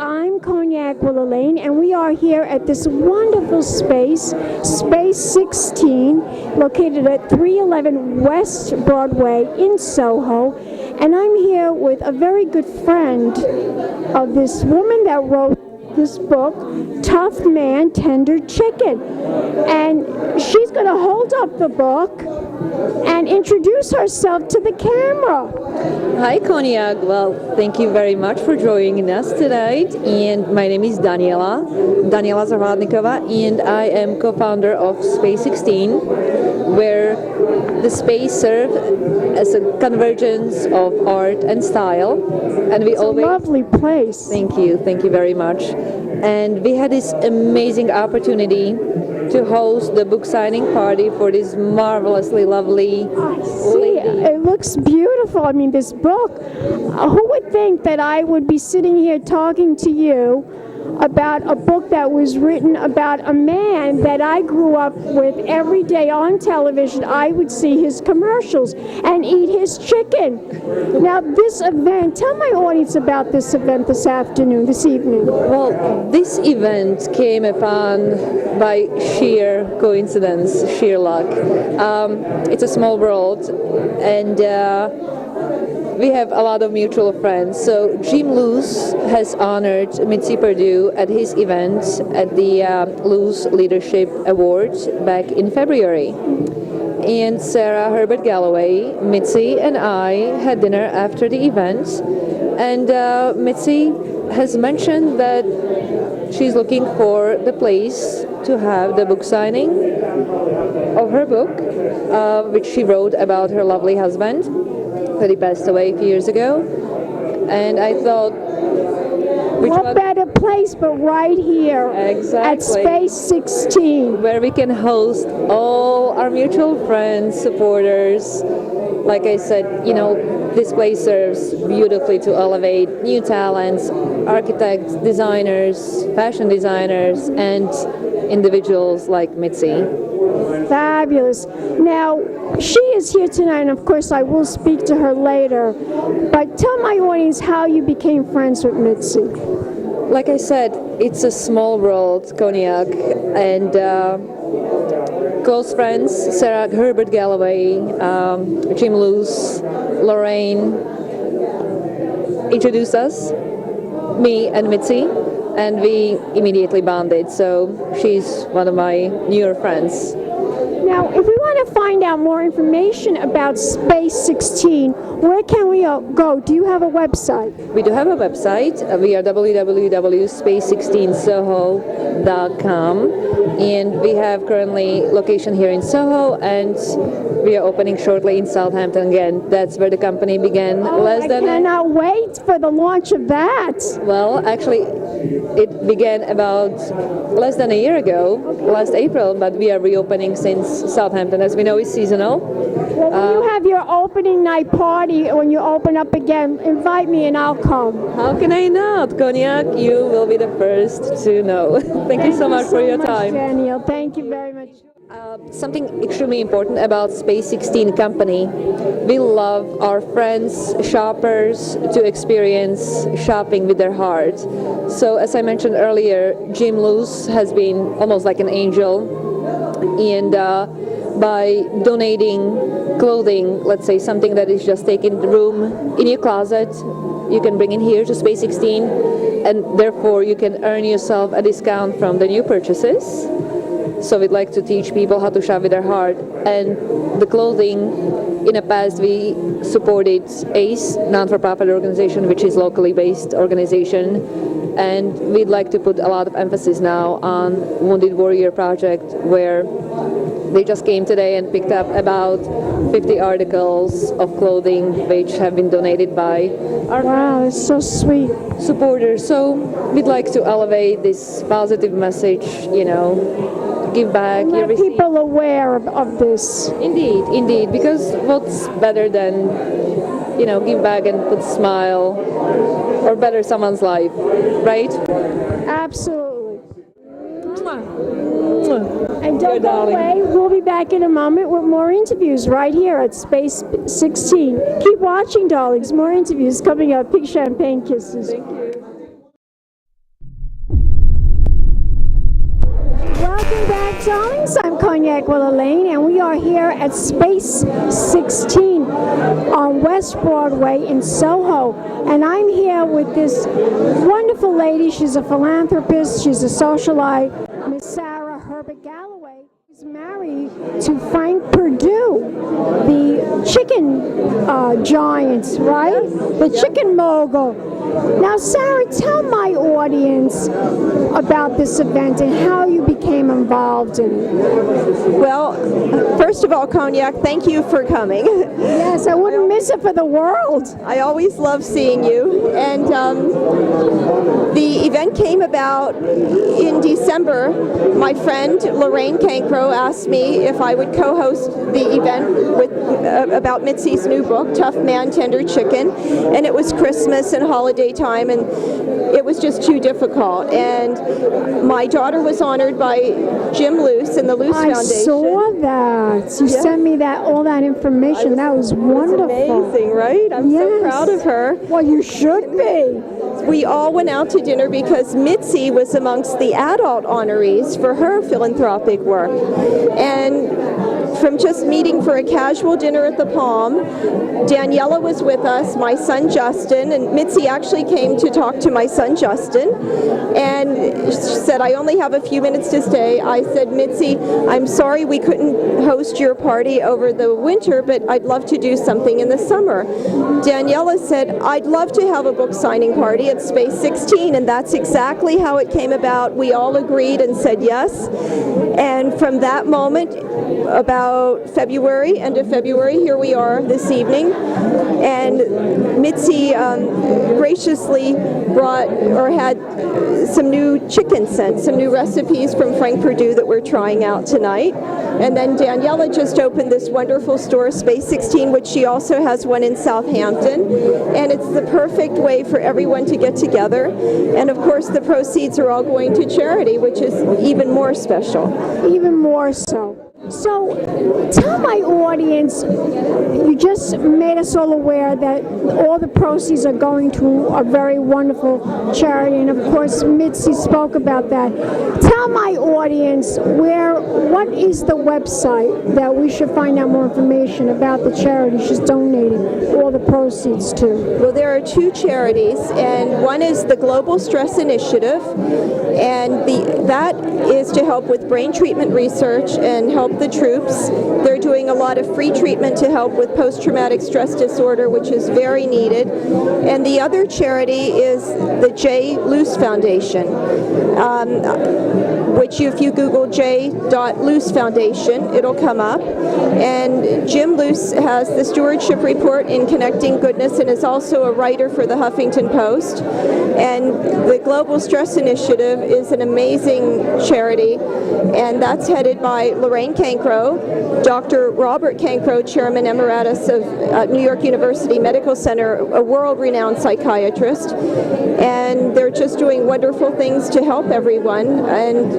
I'm Cognac Wellerlane, and we are here at this wonderful space, Space 16, located at 311 West Broadway in Soho. And I'm here with a very good friend of this woman that wrote this book, Tough Man, Tender Chicken. And she's going to hold up the book and introduce herself to the camera. Hi, Cognac. Well, thank you very much for joining us tonight. And my name is Daniela Zahradnikova, and I am co-founder of Space 16, where the space serves as a convergence of art and style. And we It's always a lovely place. Thank you very much. And we had this amazing opportunity to host the book signing party for this marvelously lovely See, it looks beautiful. I mean, this book, who would think that I would be sitting here talking to you about a book that was written about a man that I grew up with every day on television. I would see his commercials and eat his chicken. Now, this event, tell my audience about this event this evening. Well, this event came upon by sheer coincidence, sheer luck. It's a small world, and we have a lot of mutual friends. So Jim Luce has honored Mitzi Perdue at his event at the Luce Leadership Award back in February. And Sara Herbert Galloway, Mitzi, and I had dinner after the event. And Mitzi has mentioned that she's looking for the place to have the book signing of her book, which she wrote about her lovely husband, that he passed away a few years ago. And I thought, what better place but right here at Space 16, where we can host all our mutual friends, supporters. Like I said, this place serves beautifully to elevate new talents, architects, designers, fashion designers, and individuals like Mitzi. Fabulous. Now, she is here tonight, and of course I will speak to her later, but tell my audience how you became friends with Mitzi. Like I said, it's a small world, Cognac, and close friends, Sara Herbert Galloway, Jim Luce, Lorraine, introduced us, me and Mitzi, and we immediately bonded, so she's one of my newer friends. Now, if we want to find out more information about Space 16, where can we go? Do you have a website? We do have a website. We are www.space16soho.com, and we have currently location here in Soho, and we are opening shortly in Southampton again. That's where the company began I cannot wait for the launch of that. Well, actually, it began about less than a year ago, last April, but we are reopening since Southampton, as we know, is seasonal. Well, when you have your opening night party, when you open up again, invite me and I'll come. How can I not? Cognac, you will be the first to know. Thank you so much for your time. Daniel, thank you very much. Something extremely important about Space 16 Company. We love our friends, shoppers, to experience shopping with their heart. So as I mentioned earlier, Jim Luce has been almost like an angel, and by donating clothing, let's say something that is just taking room in your closet, you can bring in here to Space 16, and therefore you can earn yourself a discount from the new purchases. So we'd like to teach people how to shop with their heart. And the clothing, in the past we supported ACE, non-for-profit organization, which is locally based organization. And we'd like to put a lot of emphasis now on Wounded Warrior Project, where they just came today and picked up about 50 articles of clothing which have been donated by our it's so sweet. supporters. So we'd like to elevate this positive message, give back. Let people aware of this. Indeed, because what's better than, give back and put smile or better someone's life, right? Absolutely. And don't go away. We'll be back in a moment with more interviews right here at Space 16. Keep watching, darlings. More interviews coming up. Big champagne kisses. Thank you. like Wellerlane, and we are here at Space 16 on West Broadway in Soho. And I'm here with this wonderful lady. She's a philanthropist, she's a socialite, Miss Sara Herbert Galloway. She's married to Frank Perdue, the chicken giant, right? The chicken mogul. Now, Sara, tell my audience about this event and how you became involved in it. Well, first of all, Cognac, thank you for coming. Yes, I wouldn't miss it for the world. I always love seeing you. And the event came about in December. My friend Lorraine Cancro asked me if I would co-host the event with about Mitzi's new book, Tough Man, Tender Chicken. And it was Christmas and holiday time, and it was just too difficult. And my daughter was honored by Jim Luce and the Luce Foundation. I saw that. You sent me all that information. That was wonderful. Amazing, right? I'm so proud of her. Well, you should be. We all went out to dinner because Mitzi was amongst the adult honorees for her philanthropic work. And from just meeting for a casual dinner at the Palm, Daniela was with us, my son Justin, and Mitzi actually came to talk to my son Justin, and she said, I only have a few minutes to stay. I said, Mitzi, I'm sorry we couldn't host your party over the winter, but I'd love to do something in the summer. Daniela said, I'd love to have a book signing party at Space 16, and that's exactly how it came about. We all agreed and said yes, and from that moment, about February, end of February, here we are this evening, and Mitzi graciously brought or had some new chicken sent, some new recipes from Frank Perdue that we're trying out tonight. And then Daniela just opened this wonderful store, Space 16, which she also has one in Southampton, and it's the perfect way for everyone to get together. And of course the proceeds are all going to charity, which is even more special. Even more so. So, tell my audience, you just made us all aware that all the proceeds are going to a very wonderful charity, and of course Mitzi spoke about that. Tell my audience what is the website that we should find out more information about the charity she's donating all the proceeds to? Well, there are two charities, and one is the Global Stress Initiative, and that is to help with brain treatment research and help the troops. They're doing a lot of free treatment to help with post-traumatic stress disorder, which is very needed. And the other charity is the J. Luce Foundation, which if you Google J.Luce Foundation, it'll come up. And Jim Luce has the stewardship report in Connecting Goodness and is also a writer for the Huffington Post. And the Global Stress Initiative is an amazing charity, and that's headed by Lorraine Cancro, Dr. Robert Cancro, Chairman Emeritus of New York University Medical Center, a world-renowned psychiatrist. And they're just doing wonderful things to help everyone. And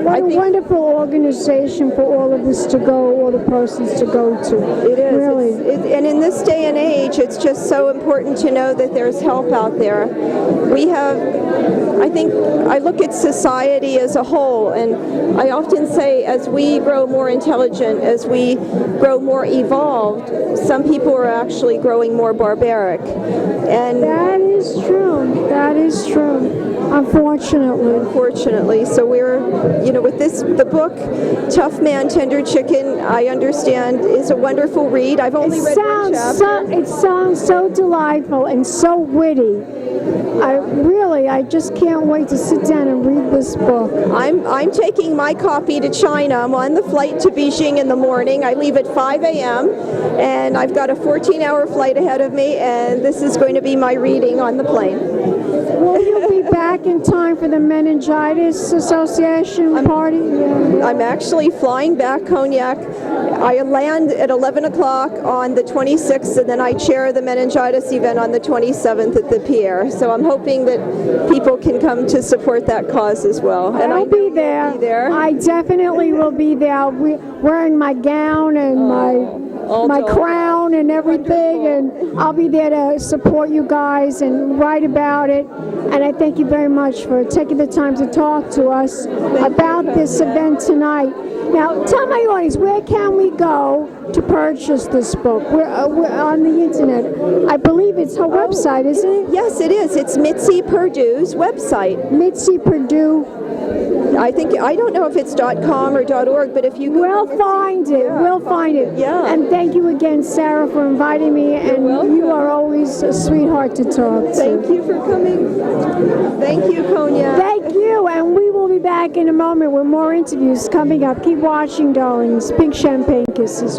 what a wonderful organization for all of this to go, all the proceeds to go to. It is. Really. And in this day and age, it's just so important to know that there's help out there. We have, I look at society as a whole, and I often say as we grow more intelligent, as we grow more evolved, some people are actually growing more barbaric. And that is true. That is true. Unfortunately. So we're, with the book, Tough Man, Tender Chicken, I understand is a wonderful read. I've only read one chapter. It sounds so delightful and so witty. I just can't wait to sit down and read this book. I'm taking my copy to China. I'm on the flight to Beijing in the morning. I leave at 5 a.m. and I've got a 14-hour flight ahead of me, and this is going to be my reading on the plane. Will you be back in time for the Meningitis Association party? Yeah. I'm actually flying back, Cognac. I land at 11 o'clock on the 26th, and then I chair the meningitis event on the 27th at the Pier. So I'm hoping that people can come to support that cause as well. And I'll be there. I definitely will be there. I'll be wearing my gown and my my crown and everything, and I'll be there to support you guys and write about it. And I thank you very much for taking the time to talk to us about this event tonight. Now, tell my audience, where can we go to purchase this book? We're on the internet. I believe it's her website, isn't it? Yes, it is. It's Mitzi Perdue's website. Mitzi Perdue. I don't know if it's .com or .org, but if you We'll find it. Yeah. We'll find it. Yeah. And thank you again, Sarah, for inviting me. And welcome. you are always a sweetheart to talk to. Thank you for coming. Thank you, Cognac. Thank you. And we will be back in a moment with more interviews coming up. Keep watching, darlings. Pink champagne kisses.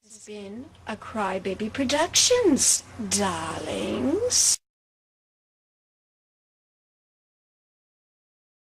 It's been a Crybaby Productions, darlings.